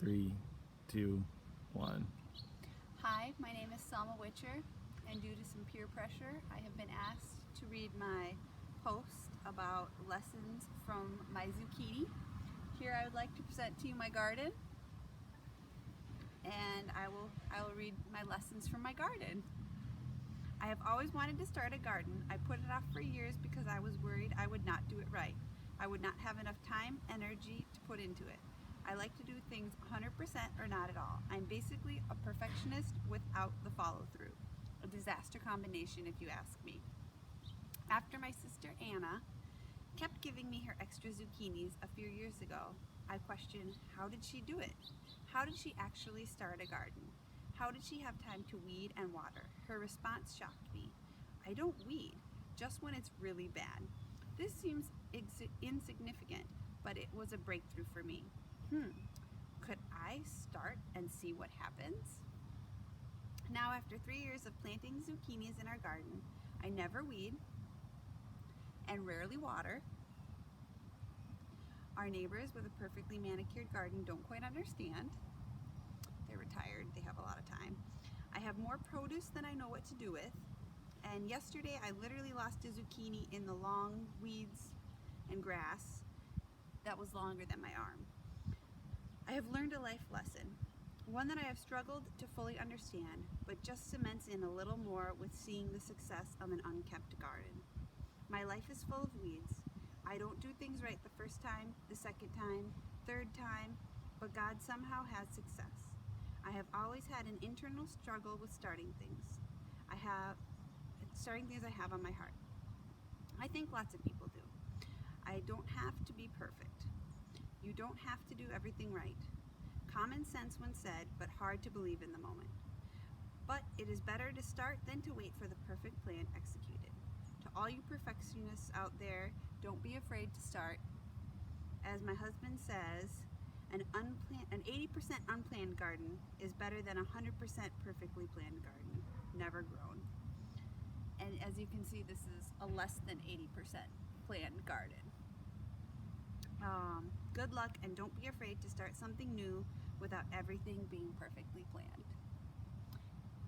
3, 2, 1. Hi, my name is Selma Witcher, and due to some peer pressure, I have been asked to read my post about lessons from my zucchini. Here I would like to present to you my garden, and I will read my lessons from my garden. I have always wanted to start a garden. I put it off for years because I was worried I would not do it right. I would not have enough time, energy to put into it. I like to do things 100% or not at all. I'm basically a perfectionist without the follow-through. A disaster combination, if you ask me. After my sister Anna kept giving me her extra zucchinis a few years ago, I questioned, how did she do it? How did she actually start a garden? How did she have time to weed and water? Her response shocked me. I don't weed, just when it's really bad. This seems insignificant, but it was a breakthrough for me. Could I start and see what happens? Now, after 3 years of planting zucchinis in our garden, I never weed and rarely water. Our neighbors with a perfectly manicured garden don't quite understand. They're retired, they have a lot of time. I have more produce than I know what to do with. And yesterday I literally lost a zucchini in the long weeds and grass that was longer than my arm. I have learned a life lesson, one that I have struggled to fully understand, but just cements in a little more with seeing the success of an unkept garden. My life is full of weeds. I don't do things right the first time, the second time, third time, but God somehow has success. I have always had an internal struggle with starting things I have on my heart. I think lots of people do. I don't have to be perfect. You don't have to do everything right. Common sense when said, but hard to believe in the moment. But it is better to start than to wait for the perfect plan executed. To all you perfectionists out there, don't be afraid to start. As my husband says, an 80% unplanned garden is better than a 100% perfectly planned garden, never grown. And as you can see, this is a less than 80% planned garden. Good luck, and don't be afraid to start something new without everything being perfectly planned.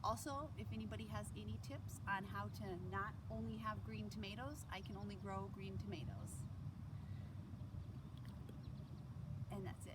Also, if anybody has any tips on how to not only have green tomatoes, I can only grow green tomatoes. And that's it.